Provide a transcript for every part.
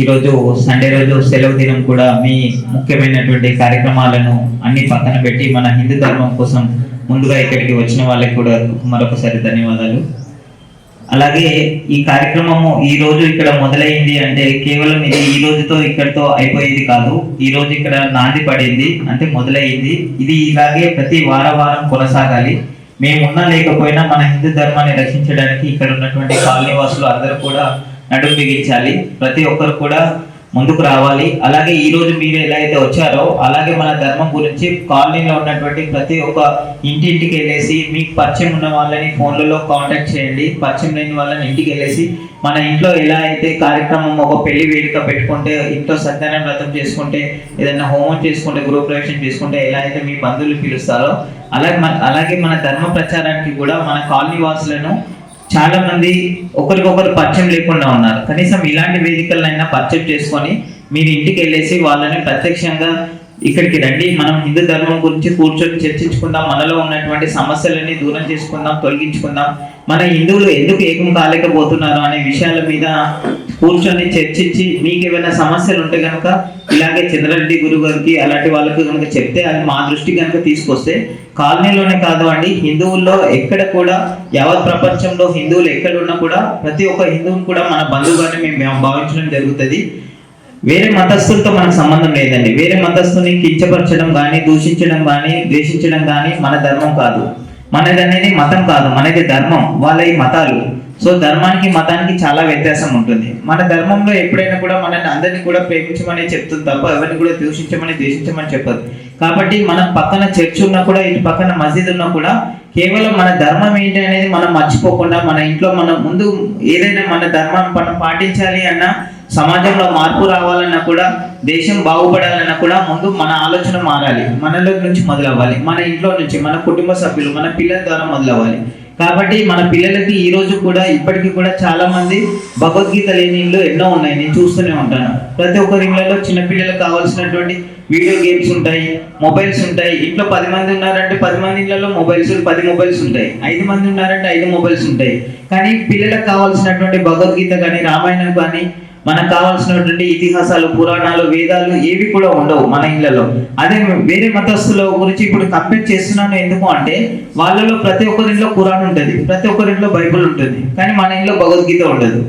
ఈరోజు సండే రోజు సెలవు దినం కూడా మీ ముఖ్యమైనటువంటి కార్యక్రమాలను అన్ని పక్కన పెట్టి మన హిందూ ధర్మం కోసం ముందుగా ఇక్కడికి వచ్చిన వాళ్ళకి కూడా మరొకసారి ధన్యవాదాలు. అలాగే ఈ కార్యక్రమము ఈ రోజు ఇక్కడ మొదలైంది అంటే కేవలం ఇది ఈ రోజుతో ఇక్కడితో అయిపోయేది కాదు. ఈ రోజు ఇక్కడ నాంది పడింది అంటే మొదలైంది. ఇది ఇలాగే ప్రతి వారం కొనసాగాలి. మేమున్నా లేకపోయినా మన హిందూ ధర్మాన్ని రక్షించడానికి ఇక్కడ ఉన్నటువంటి కాలనీ వాసులు అందరూ కూడా నడుం బిగించాలి. ప్రతి ఒక్కరు కూడా ముందుకు రావాలి. అలాగే ఈ రోజు మీరు ఎలా అయితే వచ్చారో అలాగే మన ధర్మం గురించి కాలనీలో ఉన్నటువంటి ప్రతి ఒక్క ఇంటింటికి వెళ్ళేసి మీకు పరిచయం ఉన్న వాళ్ళని ఫోన్లలో కాంటాక్ట్ చేయండి. పరిచయం లేని వాళ్ళని ఇంటికి వెళ్ళేసి మన ఇంట్లో ఎలా అయితే కార్యక్రమం ఒక పెళ్లి వేడుక పెట్టుకుంటే, ఇంట్లో సత్యనారాయణ వ్రతం చేసుకుంటే, ఏదైనా హోమం చేసుకుంటే, గృహప్రవేశం చేసుకుంటే ఎలా అయితే మీ బంధువులు పిలుస్తారో అలాగే మన ధర్మ ప్రచారానికి కూడా మన కాలనీ వాసులను చాలా మంది ఒకరికొకరు పరిచయం లేకుండా ఉన్నారు. కనీసం ఇలాంటి వేదికలైనా పరిచయం చేసుకొని మీరు ఇంటికి వెళ్ళేసి వాళ్ళని ప్రత్యక్షంగా ఇక్కడికి రండి, మనం హిందూ ధర్మం గురించి కూర్చొని చర్చించుకుందాం, మనలో ఉన్నటువంటి సమస్యలని దూరం చేసుకుందాం, తొలగించుకుందాం, మన హిందువులు ఎందుకు ఏకం కాలేకపోతున్నారు అనే విషయాల మీద కూర్చొని చర్చించి మీకు ఏమైనా సమస్యలు ఉంటే కనుక ఇలాగే చంద్రరెడ్డి గురువు గారికి అలాంటి వాళ్ళకి కనుక చెప్తే అది మా దృష్టి కనుక తీసుకొస్తే కాలనీలోనే కాదు అండి, హిందువుల్లో ఎక్కడ కూడా యావత్ ప్రపంచంలో హిందువులు ఎక్కడున్నా కూడా ప్రతి ఒక్క హిందువుని కూడా మన బంధువుగానే మేము భావించడం జరుగుతుంది. వేరే మతస్థులతో మనకు సంబంధం లేదండి. వేరే మతస్థుని కించపరచడం కానీ, దూషించడం కానీ, ద్వేషించడం కానీ మన ధర్మం కాదు. మనది అనేది మతం కాదు, మనది ధర్మం. వాళ్ళ ఈ మతాలు. సో ధర్మానికి మతానికి చాలా వ్యత్యాసం ఉంటుంది. మన ధర్మంలో ఎప్పుడైనా కూడా మనల్ని అందరినీ కూడా ప్రేమించమని చెప్తుంది తప్ప ఎవరిని కూడా దూషించమని ద్వేషించమని చెప్పదు. కాబట్టి మనం పక్కన చర్చ్ ఉన్నా కూడా, ఇటు పక్కన మసీద్ ఉన్నా కూడా కేవలం మన ధర్మం ఏంటి అనేది మనం మర్చిపోకుండా మన ఇంట్లో మనం ముందు ఏదైనా మన ధర్మాన్ని మనం పాటించాలి అన్న, సమాజంలో మార్పు రావాలన్నా కూడా, దేశం బాగుపడాలన్నా కూడా ముందు మన ఆలోచన మారాలి. మనలో నుంచి మొదలవ్వాలి, మన ఇంట్లో నుంచి, మన కుటుంబ సభ్యులు, మన పిల్లల ద్వారా మొదలవ్వాలి. కాబట్టి మన పిల్లలకి ఈ రోజు కూడా ఇప్పటికీ కూడా చాలా మంది భగవద్గీత లేని ఇళ్ళు ఎన్నో ఉన్నాయి, నేను చూస్తూనే ఉంటాను. ప్రతి ఒక్కరి ఇళ్లలో చిన్నపిల్లలకు కావాల్సినటువంటి వీడియో గేమ్స్ ఉంటాయి, మొబైల్స్ ఉంటాయి. ఇంట్లో 10 మంది ఉన్నారంటే 10 మంది ఇళ్లలో 10 మొబైల్స్ ఉంటాయి. 5 మంది ఉన్నారంటే 5 మొబైల్స్ ఉంటాయి. కానీ పిల్లలకు కావాల్సినటువంటి భగవద్గీత కానీ, రామాయణం కానీ, మనకు కావాల్సినటువంటి ఇతిహాసాలు, పురాణాలు, వేదాలు ఏవి కూడా ఉండవు మన ఇళ్లలో. అదే వేరే మతస్థుల గురించి ఇప్పుడు కంపేర్ చేస్తున్నాను ఎందుకు అంటే, వాళ్ళలో ప్రతి ఒక్కరింట్లో ఖురాన్ ఉంటుంది, ప్రతి ఒక్కరింట్లో బైబుల్ ఉంటుంది, కానీ మన ఇంట్లో భగవద్గీత ఉండదు.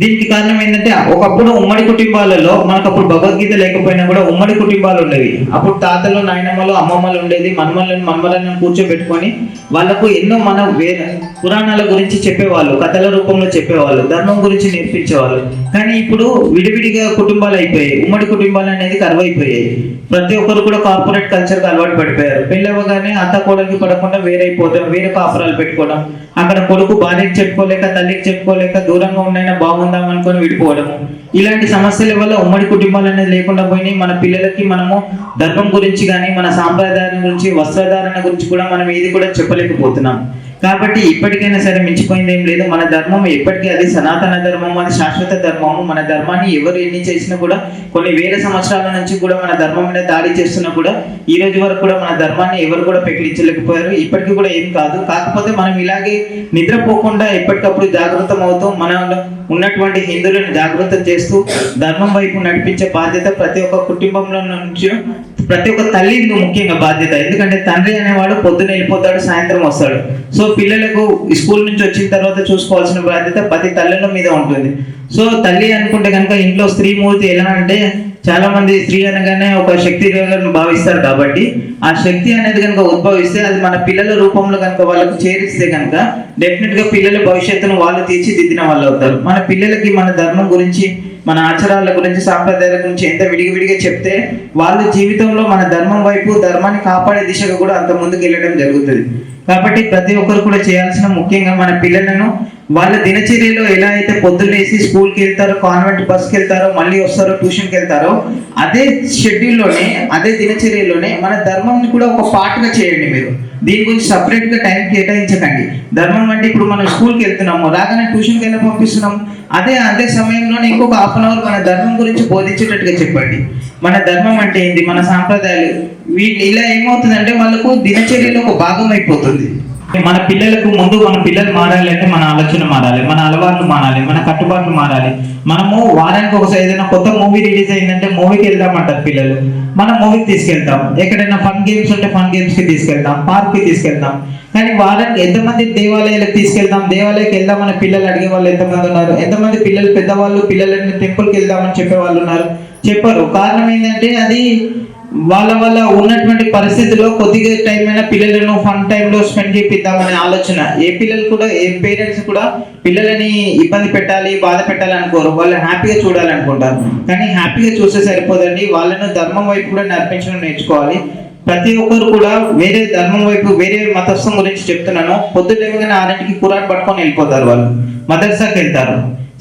దీనికి కారణం ఏంటంటే, ఒకప్పుడు ఉమ్మడి కుటుంబాలలో మనకు అప్పుడు భగవద్గీత లేకపోయినా కూడా ఉమ్మడి కుటుంబాలు ఉండేవి. అప్పుడు తాతలు, నాయనమ్మలు, అమ్మమ్మలు ఉండేది. మనమలను కూర్చోబెట్టుకొని వాళ్ళకు ఎన్నో మన పురాణాల గురించి చెప్పేవాళ్ళు, కథల రూపంలో చెప్పేవాళ్ళు, ధర్మం గురించి నేర్పించేవాళ్ళు. కానీ ఇప్పుడు విడివిడిగా కుటుంబాలు అయిపోయాయి. ఉమ్మడి కుటుంబాలు అనేది కరువైపోయాయి. ప్రతి ఒక్కరు కూడా కార్పొరేట్ కల్చర్కి అలవాటు పడిపోయారు. పెళ్ళవగానే అత్త కోడలికి పడకుండా వేరైపోవడం, వేరే కాపురాలు పెట్టుకోవడం, అక్కడ కొడుకు భార్యకి చెప్పుకోలేక, తల్లికి చెప్పుకోలేక దూరంగా ఉండైనా బాగుందాం అనుకొని విడిపోవడము, ఇలాంటి సమస్యల వల్ల ఉమ్మడి కుటుంబాలు అనేది లేకుండా పోయినాయి. మన పిల్లలకి మనము ధర్మం గురించి కానీ, మన సాంప్రదాయం గురించి, వస్త్రధారణ గురించి కూడా మనం ఏది కూడా చెప్పలేకపోతున్నాం. కాబట్టి ఇప్పటికైనా సరే మించిపోయింది ఏం లేదు. మన ధర్మం ఎప్పటికీ అది సనాతన ధర్మము, అది శాశ్వత ధర్మము. మన ధర్మాన్ని ఎవరు ఎన్ని చేసినా కూడా, కొన్ని వేల సంవత్సరాల నుంచి కూడా మన ధర్మం మీద దాడి చేస్తున్నా కూడా ఈ రోజు వరకు కూడా మన ధర్మాన్ని ఎవరు కూడా పెకిలించలేకపోయారు. ఇప్పటికీ కూడా ఏం కాదు. కాకపోతే మనం ఇలాగే నిద్రపోకుండా ఎప్పటికప్పుడు జాగృతం అవుతూ మన ఉన్నటువంటి హిందువులను జాగృతం చేస్తూ ధర్మం వైపు నడిపించే బాధ్యత ప్రతి ఒక్క కుటుంబంలో నుంచి, ప్రతి ఒక్క తల్లి ముఖ్యంగా బాధ్యత. ఎందుకంటే తండ్రి అనేవాడు పొద్దున వెళ్ళిపోతాడు, సాయంత్రం వస్తాడు. సో పిల్లలకు స్కూల్ నుంచి వచ్చిన తర్వాత చూసుకోవాల్సిన బాధ్యత ప్రతి తల్లుల మీద ఉంటుంది. సో తల్లి అనుకుంటే కనుక ఇంట్లో స్త్రీమూర్తి ఎలా అంటే, చాలా మంది స్త్రీ అనగానే ఒక శక్తిగా భావిస్తారు. కాబట్టి ఆ శక్తి అనేది కనుక ఉద్భవిస్తే, అది మన పిల్లల రూపంలో కనుక వాళ్ళకు చేరిస్తే కనుక డెఫినెట్ గా పిల్లల భవిష్యత్తును వాళ్ళు తీర్చిదిద్దిన వాళ్ళు అవుతారు. మన పిల్లలకి మన ధర్మం గురించి, మన ఆచారాల గురించి, సాంప్రదాయాల గురించి ఎంత విడివిడిగా చెప్తే వాళ్ళ జీవితంలో మన ధర్మం వైపు, ధర్మాన్ని కాపాడే దిశగా కూడా అంత ముందుకు వెళ్ళడం జరుగుతుంది. కాబట్టి ప్రతి ఒక్కరు కూడా చేయాల్సిన, ముఖ్యంగా మన పిల్లలను వాళ్ళ దినచర్యలో ఎలా అయితే పొద్దున్నేసి స్కూల్కి వెళ్తారో, కాన్వెంట్ బస్కి వెళ్తారో, మళ్ళీ వస్తారో, ట్యూషన్కి వెళ్తారో, అదే షెడ్యూల్లోనే, అదే దినచర్యలోనే మన ధర్మంని కూడా ఒక పార్ట్గా చేయండి. మీరు దీని గురించి సపరేట్గా టైం కేటాయించకండి. ధర్మం అంటే ఇప్పుడు మనం స్కూల్కి వెళ్తున్నాము, రాగానే ట్యూషన్కి వెళ్ళి పంపిస్తున్నాము, అదే సమయంలోనే ఇంకొక 1/2 అవర్ మన ధర్మం గురించి బోధించేటట్టుగా చెప్పండి. మన ధర్మం అంటే ఏంటి, మన సాంప్రదాయాలు. ఇలా ఏమవుతుందంటే వాళ్ళకు దినచర్యలో ఒక భాగం అయిపోతుంది. మన పిల్లలకు ముందు మన పిల్లలు మారాలంటే మన ఆలోచన మారాలి, మన అలవాట్లు మారాలి, మన కట్టుబాట్లు మారాలి. మనము వారానికి ఒకసారి ఏదైనా కొత్త మూవీ రిలీజ్ అయిందంటే మూవీకి వెళ్దామంటారు పిల్లలు, మనం మూవీకి తీసుకెళ్తాం. ఎక్కడైనా ఫన్ గేమ్స్ ఉంటే ఫన్ గేమ్స్ కి తీసుకెళ్తాం, పార్క్ కి తీసుకెళ్తాం. కానీ వారానికి ఎంతమంది దేవాలయాలకు తీసుకెళ్తాం, దేవాలయకి వెళ్దామని పిల్లలు అడిగే వాళ్ళు ఎంతమంది ఉన్నారు? ఎంతమంది పిల్లలు పెద్దవాళ్ళు పిల్లలని టెంపుల్కి వెళ్దామని చెప్పే వాళ్ళు ఉన్నారు? చెప్పరు. కారణం ఏంటంటే అది వాళ్ళ ఉన్నటువంటి పరిస్థితిలో కొద్దిగా టైం అయినా పిల్లలను ఫన్ టైంలో స్పెండ్ చేపిద్దామనే ఆలోచన. ఏ పిల్లలు కూడా, ఏ పేరెంట్స్ కూడా పిల్లలని ఇబ్బంది పెట్టాలి, బాధ పెట్టాలి అనుకోరు. వాళ్ళు హ్యాపీగా చూడాలనుకుంటారు. కానీ హ్యాపీగా చూస్తే సరిపోదండి, వాళ్ళను ధర్మం వైపు కూడా నడిపించడం నేర్చుకోవాలి. ప్రతి ఒక్కరు కూడా వేరే ధర్మం వైపు, వేరే మతస్థం గురించి చెప్తున్నాను. పొద్దున్నే 6ంటికి ఖురాన్ పట్టుకొని వెళ్ళిపోతారు, వాళ్ళు మదర్సాకి వెళ్తారు.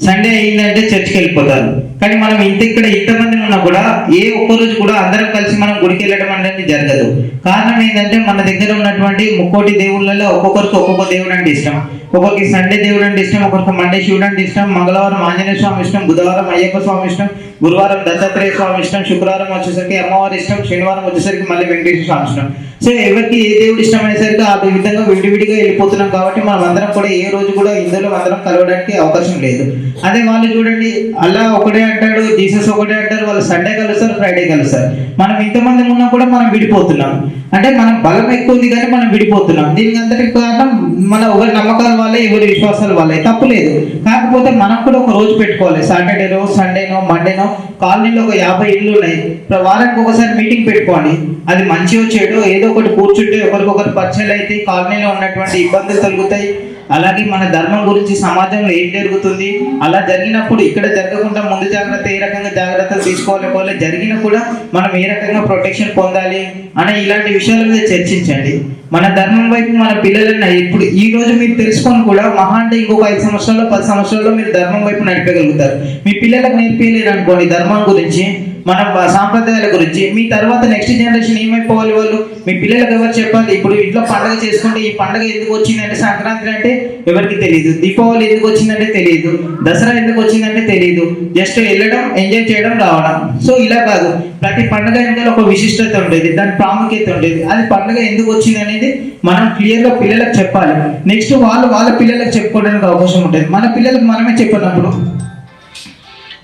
సండే అయిందంటే చర్చ్కి వెళ్ళిపోతారు. కానీ మనం ఇక్కడ ఇంతమంది ఉన్నా కూడా ఏ ఒక్కరోజు కూడా అందరం కలిసి మనం గుడికి వెళ్ళడం అనేది జరగదు. కారణం ఏంటంటే మన దగ్గర ఉన్నటువంటి 30 దేవుళ్ళలో ఒక్కొక్కరికి ఒక్కొక్క దేవుడు అంటే ఇష్టం. ఒకరికి సండే దేవుడు అంటే ఇష్టం, ఒకరికి మండే శివుడు అంటే ఇష్టం, మంగళవారం ఆంజనేయ స్వామి ఇష్టం, బుధవారం అయ్యప్ప స్వామి ఇష్టం, గురువారం దత్తాత్రేయ స్వామి ఇష్టం, శుక్రవారం వచ్చేసరికి అమ్మవారి ఇష్టం, శనివారం వచ్చేసరికి మళ్ళీ వెంకటేశ్వర స్వామి ఇష్టం. సో ఎవరికి ఏ దేవుడు ఇష్టం అయ్యేసరికి ఆ విధంగా విడివిడిగా వెళ్ళిపోతున్నాం. కాబట్టి మనం అందరం కూడా ఏ రోజు కూడా ఇందులో అందరం కలవడానికి అవకాశం లేదు. అదే వాళ్ళు చూడండి, అల్లా ఒకటే అంటాడు, జీసస్ ఒకటే అంటారు, వాళ్ళు సండే కలుస్తారు, ఫ్రైడే కలుస్తారు. మనం ఇంతమంది ఉన్నా కూడా మనం విడిపోతున్నాం. అంటే మనం బలం ఎక్కువ ఉంది కానీ మనం విడిపోతున్నాం. దీనికి అంతటి కారణం మన ఒకరి నమ్మకాల వల్లే, ఎవరి విశ్వాసాల వల్లే. తప్పు లేదు. కాకపోతే మనం కూడా ఒక రోజు పెట్టుకోవాలి. సాటర్డేనో, సండేనో, మండేనో కాలనీలో ఒక 50 ఇళ్ళు ఉన్నాయి. వారానికి ఒకసారి మీటింగ్ పెట్టుకోండి. అది మంచిగా చెడు ఏదో ఒకటి కూర్చుంటే ఒకరికొకరు పరిచయాలు అయితే కాలనీలో ఉన్నటువంటి ఇబ్బందులు తొలగుతాయి. అలాగే మన ధర్మం గురించి సమాజంలో ఏం జరుగుతుంది, అలా జరిగినప్పుడు ఇక్కడ జరగకుండా ముందు జాగ్రత్త ఏ రకంగా జాగ్రత్తలు తీసుకోవాలి, జరిగినా కూడా మనం ఏ రకంగా ప్రొటెక్షన్ పొందాలి అనే ఇలాంటి విషయాల మీద చర్చించండి. మన ధర్మం వైపు మన పిల్లలన్నా ఇప్పుడు ఈ రోజు మీరు తెలుసుకొని కూడా మహా అంటే ఇంకొక 5 సంవత్సరాల్లో 10 సంవత్సరాల్లో మీరు ధర్మం వైపు నడిపగలుగుతారు. మీ పిల్లలకు నేర్పించలేరు అనుకోండి ధర్మం గురించి, మన సాంప్రదాయాల గురించి, మీ తర్వాత నెక్స్ట్ జనరేషన్ ఏమైపోవాలి వాళ్ళు? మీ పిల్లలకు ఎవరు చెప్పాలి? ఇప్పుడు ఇంట్లో పండుగ చేసుకుంటే ఈ పండుగ ఎందుకు వచ్చిందంటే సంక్రాంతి అంటే ఎవరికి తెలియదు, దీపావళి ఎందుకు వచ్చిందంటే తెలియదు, దసరా ఎందుకు వచ్చిందంటే తెలియదు. జస్ట్ వెళ్ళడం, ఎంజాయ్ చేయడం, రావడం. సో ఇలా కాదు, ప్రతి పండుగ వెనకాల ఒక విశిష్టత ఉంటుంది, దాని ప్రాముఖ్యత ఉంటుంది. అది పండుగ ఎందుకు వచ్చింది అనేది మనం క్లియర్గా పిల్లలకు చెప్పాలి. నెక్స్ట్ వాళ్ళ పిల్లలకు చెప్పుకోవడానికి అవకాశం ఉంటుంది. మన పిల్లలకు మనమే చెప్పినప్పుడు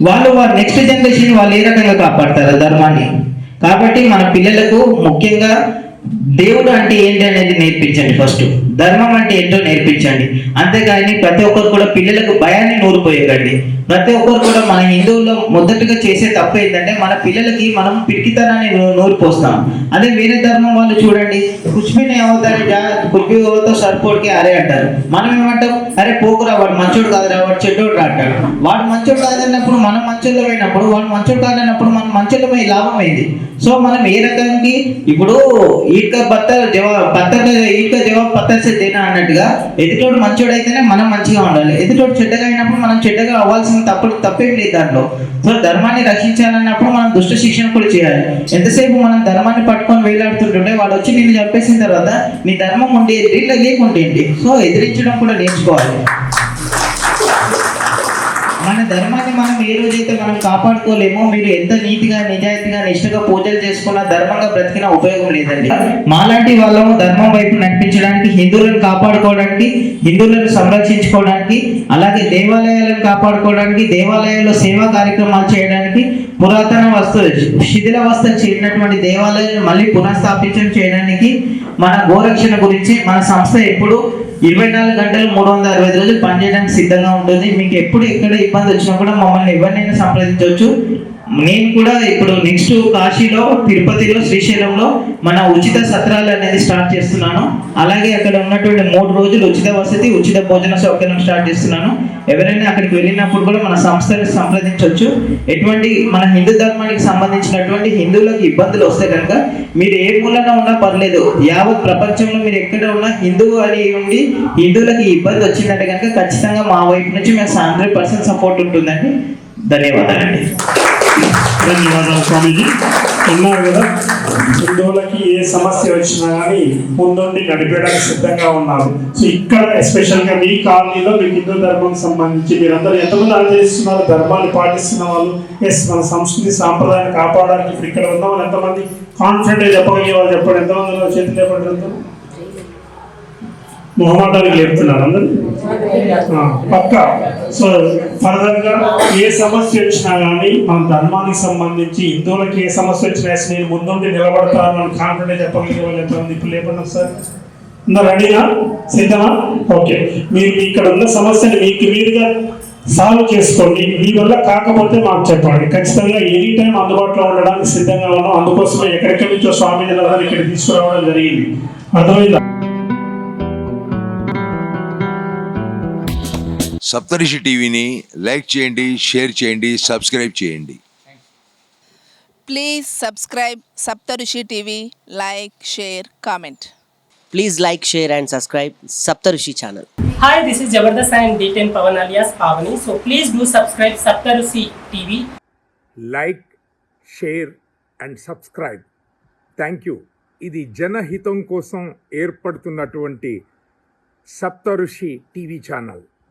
వాళ్ళు నెక్స్ట్ జనరేషన్ వాళ్ళు ఏ రకంగా కాపాడతారు ధర్మాన్ని. కాబట్టి మన పిల్లలకు ముఖ్యంగా దేవుడు అంటే ఏంటి అనేది నేర్పించండి. ఫస్ట్ ధర్మం అంటే ఏంటో నేర్పించండి. అంతేగాని ప్రతి ఒక్కరు కూడా పిల్లలకు భయాన్ని నూరిపోయకండి. ప్రతి ఒక్కరు కూడా మన హిందువుల్లో మొదటగా చేసే తప్పు ఏంటంటే మన పిల్లలకి మనం పిరికితనాన్ని నూరిపోస్తాం. అదే వేరే ధర్మం వాళ్ళు చూడండి, కుష్మిని అవుతారు సరిపోడికి అరే అంటారు. మనం ఏమంటాం, అరే పోకురా వాడు మంచోడు కాదురా, వాడు చెడ్డోడు రా అంటాడు. వాడు మంచోడు కాదన్నప్పుడు మనం మంచోళ్ళు పోయినప్పుడు, వాడు మంచోడు కాదన్నప్పుడు మనం మంచోళ్ళు పోయి లాభం అయింది. సో మనం ఏ రకానికి ఇప్పుడు ఈడ్క జవాబు పత్తర్ సే దేనా అన్నట్టుగా ఎదుటోడు మంచోడు అయితేనే మనం మంచిగా ఉండాలి. ఎదుటోడు చెడ్డగా అయినప్పుడు మనం చెడ్డగా అవ్వాల్సిన తప్పేం లేదు దాంట్లో. సో ధర్మాన్ని రక్షించాలన్నప్పుడు మనం దుష్ట శిక్షణ కూడా చేయాలి. ఎంతసేపు మనం ధర్మాన్ని పట్టుకొని వేలాడుతుంటుంటే వాడు వచ్చి నిన్ను చంపేసిన తర్వాత నీ ధర్మం ఉండి ఎదిరిలా లేకుంటేంటి. సో ఎదిరించడం కూడా నేర్చుకోవాలి. మన ధర్మాన్ని మనం ఏ రోజైతే మనం కాపాడుకోలేమో, మీరు ఎంత నీతిగా, నిజాయితీగా, నిష్ఠగా పూజలు చేసుకున్నా, ధర్మంగా బ్రతికినా ఉపయోగం లేదండి. మాలాంటి వాళ్ళము ధర్మం వైపు నడిపించడానికి, హిందువులను కాపాడుకోవడానికి, హిందువులను సంరక్షించుకోవడానికి, అలాగే దేవాలయాలను కాపాడుకోవడానికి, దేవాలయాల్లో సేవా కార్యక్రమాలు చేయడానికి, పురాతన శిథిలావస్థ చేరినటువంటి దేవాలయాలను మళ్ళీ పునఃస్థాపించడం చేయడానికి, మన గోరక్షణ గురించి మన సంస్థ ఎప్పుడు 24 గంటలు 365 రోజులు పనిచేయడానికి సిద్ధంగా ఉంటుంది. మీకు ఎప్పుడు ఎక్కడ ఇబ్బంది వచ్చినా కూడా మమ్మల్ని ఎవరినైనా సంప్రదించవచ్చు. నేను కూడా ఇప్పుడు నెక్స్ట్ కాశీలో, తిరుపతిలో, శ్రీశైలంలో మన ఉచిత సత్రాలు అనేది స్టార్ట్ చేస్తున్నాను. అలాగే అక్కడ ఉన్నటువంటి 3 రోజులు ఉచిత వసతి, ఉచిత భోజన సౌకర్యం స్టార్ట్ చేస్తున్నాను. ఎవరైనా అక్కడికి వెళ్ళినప్పుడు కూడా మన సంస్థని సంప్రదించవచ్చు. ఎటువంటి మన హిందూ ధర్మానికి సంబంధించినటువంటి హిందువులకు ఇబ్బందులు వస్తే కనుక మీరు ఏ మూలన ఉన్నా పర్లేదు, యావత్ ప్రపంచంలో మీరు ఎక్కడ ఉన్నా హిందువు అని ఉండి హిందువులకి ఇబ్బంది వచ్చిందంటే కనుక ఖచ్చితంగా మా వైపు నుంచి మేము 100% సపోర్ట్ ఉంటుందండి. ధన్యవాదాలండి. ధన్యవాదాలు స్వామీజీ. ఉన్నారు కదా, హిందువులకి ఏ సమస్య వచ్చినా కానీ ముందుండి నడిపేయడానికి సిద్ధంగా ఉన్నారు. సో ఇక్కడ ఎస్పెషల్గా మీ కాలనీలో మీకు హిందూ ధర్మం సంబంధించి మీరందరూ ఎంతమంది ఆచరిస్తున్నారు, ధర్మాన్ని పాటిస్తున్న వాళ్ళు, ఎస్ మన సంస్కృతి సాంప్రదాయాన్ని కాపాడడానికి ఇప్పుడు ఇక్కడ ఉన్న వాళ్ళు ఎంతమంది కాన్ఫిడెంట్ చెప్పగలిగే వాళ్ళు చెప్పండి. ఎంతమంది ఉన్నారు? చేతులు లేపండి. మొహమాటానికి లేపుతున్నారు అందరు పక్క. సో ఫర్దర్గా ఏ సమస్య వచ్చినా కానీ మన ధర్మానికి సంబంధించి హిందువులకి ఏ సమస్య వచ్చినా నేను ముందుండి నిలబడతాను అని కాన్ఫిడెంట్ చెప్పగలిగే వాళ్ళు ఎంతమంది? ఇప్పుడు లేపండి ఒకసారి. అందరు రెడీనా? సిద్ధమా? ఓకే. మీరు ఇక్కడ ఉన్న సమస్యని మీకు మీరుగా సాల్వ్ చేసుకోండి. మీ వల్ల కాకపోతే మాకు చెప్పండి. ఖచ్చితంగా ఎనీ టైం అందుబాటులో ఉండడానికి సిద్ధంగా ఉన్నాం. అందుకోసమే ఎక్కడెక్కడి నుంచో స్వామీజీలందరూ ఇక్కడ తీసుకురావడం జరిగింది. అర్థమైందా? సప్తరిషి టీవీని లైక్ చేయండి, షేర్ చేయండి, సబ్స్క్రైబ్ చేయండి. Please subscribe Saptarishi TV, like, share, comment. Please like, share and subscribe Saptarishi channel. Hi, this is Jabardast and D10 Pavan alias Pavani. So please do subscribe Saptarishi TV. Like, share and subscribe. Thank you. ఇది జనహితం కోసం ఏర్పడుతున్నటువంటి సప్తఋషి TV channel.